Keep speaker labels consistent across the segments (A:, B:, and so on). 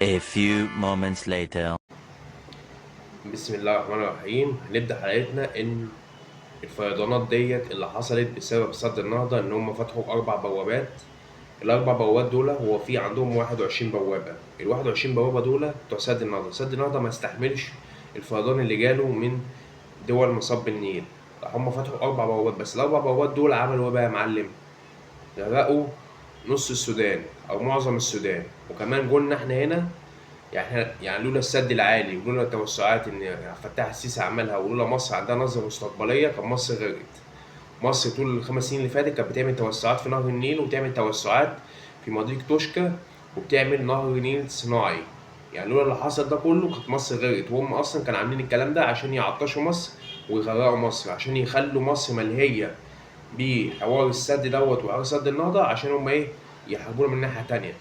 A: A few moments later.
B: بسم الله الرحمن الرحيم. هنبدأ حلقتنا إن الفيضانات ديت اللي حصلت بسبب سد النهضة إن هم فتحوا 4 بوابات. الأربع بوابات دول هو في عندهم 21 بوابة. ال21 بوابة دول بتوع سد النهضة. سد النهضة ما استحملش الفيضان اللي جاله من دول مصب النيل. هم فتحوا 4 بوابات بس. ال4 بوابات دول عملوا إيه بقى يا معلم؟ غرقوا نص السودان أو معظم السودان، وكمان جولنا إحنا هنا. يعني لولا السد العالي ولولا التوسعات ان عبد الفتاح السيسي عملها، ولولا مصر عندها نظره مستقبليه، كان مصر غرقت. مصر طول ال5 سنين اللي فاتت كانت بتعمل توسعات في نهر النيل، وبتعمل توسعات في مضيق توشكا، وبتعمل نهر نيل صناعي. يعني لولا اللي حصل ده كله كانت مصر غرقت. وهم اصلا كانوا عاملين الكلام ده عشان يعطشوا مصر ويغرقوا مصر، عشان يخلوا مصر ملهيه بحوار السد دوت وحوار سد النهضه، عشان هم ايه؟ يحاربونا من ناحيه تانيه.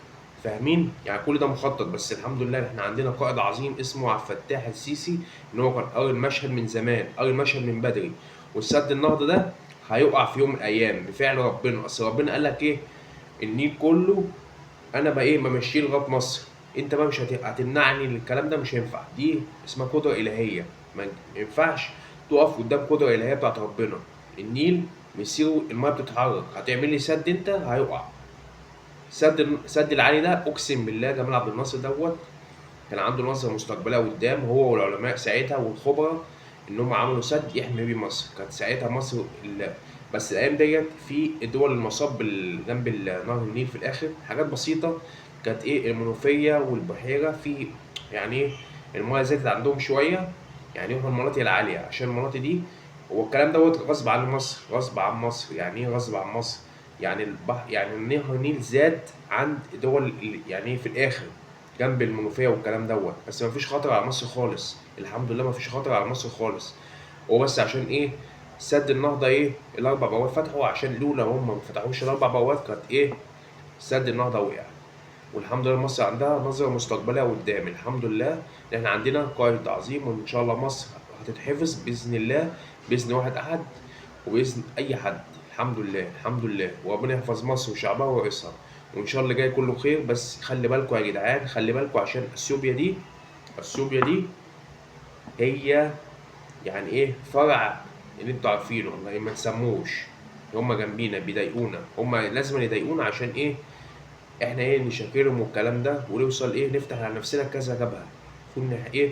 B: فاهمين؟ يعني كل ده مخطط. بس الحمد لله احنا عندنا قائد عظيم اسمه عبد الفتاح السيسي، ان هو كان قاري المشهد من زمان، قاري المشهد من بدري. والسد النهضه ده هيقع في يوم من الايام بفعل ربنا. اصل ربنا قال لك ايه؟ النيل كله انا بقى ايه بمشيه لغايه مصر. انت بقى مش هتمنعني الكلام ده، مش هينفع. دي اسمها قدره الهيه. ما ينفعش تقف قدام قدره الهيه بتاعت ربنا. النيل مسيره الميه بتتحرك، هتعمل لي سد انت هيقع. سد العالي ده اقسم بالله جمال عبد الناصر دوت كان عنده نظره مستقبليه قدام، هو والعلماء ساعتها والخبراء، ان هم عملوا سد يحمي بيه مصر. كانت ساعتها مصر بس الايام ديت في الدول المصاب جنب نهر النيل في الاخر حاجات بسيطه. كانت ايه؟ المنوفيه والبحيره في، يعني ايه، المايه زادت عندهم شويه. يعني هم المناطق العاليه، عشان المناطق دي هو الكلام دوت غصب عن مصر. غصب عن مصر يعني ايه غصب عن مصر؟ يعني يعني نهر النيل زاد عند دول يعني ايه في الاخر جنب المنوفيه والكلام دوت. بس مفيش خطر على مصر خالص، الحمد لله مفيش خطر على مصر خالص. هو بس عشان ايه؟ سد النهضه ايه؟ ال4 بوابات فتحوا، عشان لولا هم ما فتحوش ال4 بوابات كانت ايه؟ سد النهضه وقع. والحمد لله مصر عندها نظره مستقبليه قدام. الحمد لله ان احنا عندنا قائد عظيم، وان شاء الله مصر هتتحفظ باذن الله، باذن واحد احد، وباذن اي حد. الحمد لله الحمد لله. وربنا يحفظ مصر وشعبها ورئيسها. وان شاء الله جاي كله خير. بس خلي بالكم يا جدعان، خلي بالكم، عشان اثيوبيا دي هي يعني ايه فرع اللي انتوا عارفينه. ما تسموش. هما جنبينا بيضايقونا، هما لازم يضايقونا عشان ايه؟ احنا ايه نشاكلهم والكلام ده، ونوصل ايه نفتح على نفسنا كذا جبهه. كنا ايه؟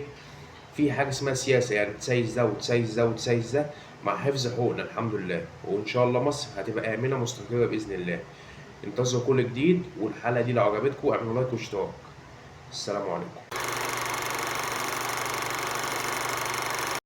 B: في حاجه اسمها سياسه، يعني تسايس ده وتسايس ده وتسايس ده، مع حفظ حقوقنا الحمد لله. وان شاء الله مصر هتبقى امنه مستقره باذن الله. انتظروا كل جديد. والحلقه دي لو عجبتكم اعملوا لايك واشتراك. السلام عليكم.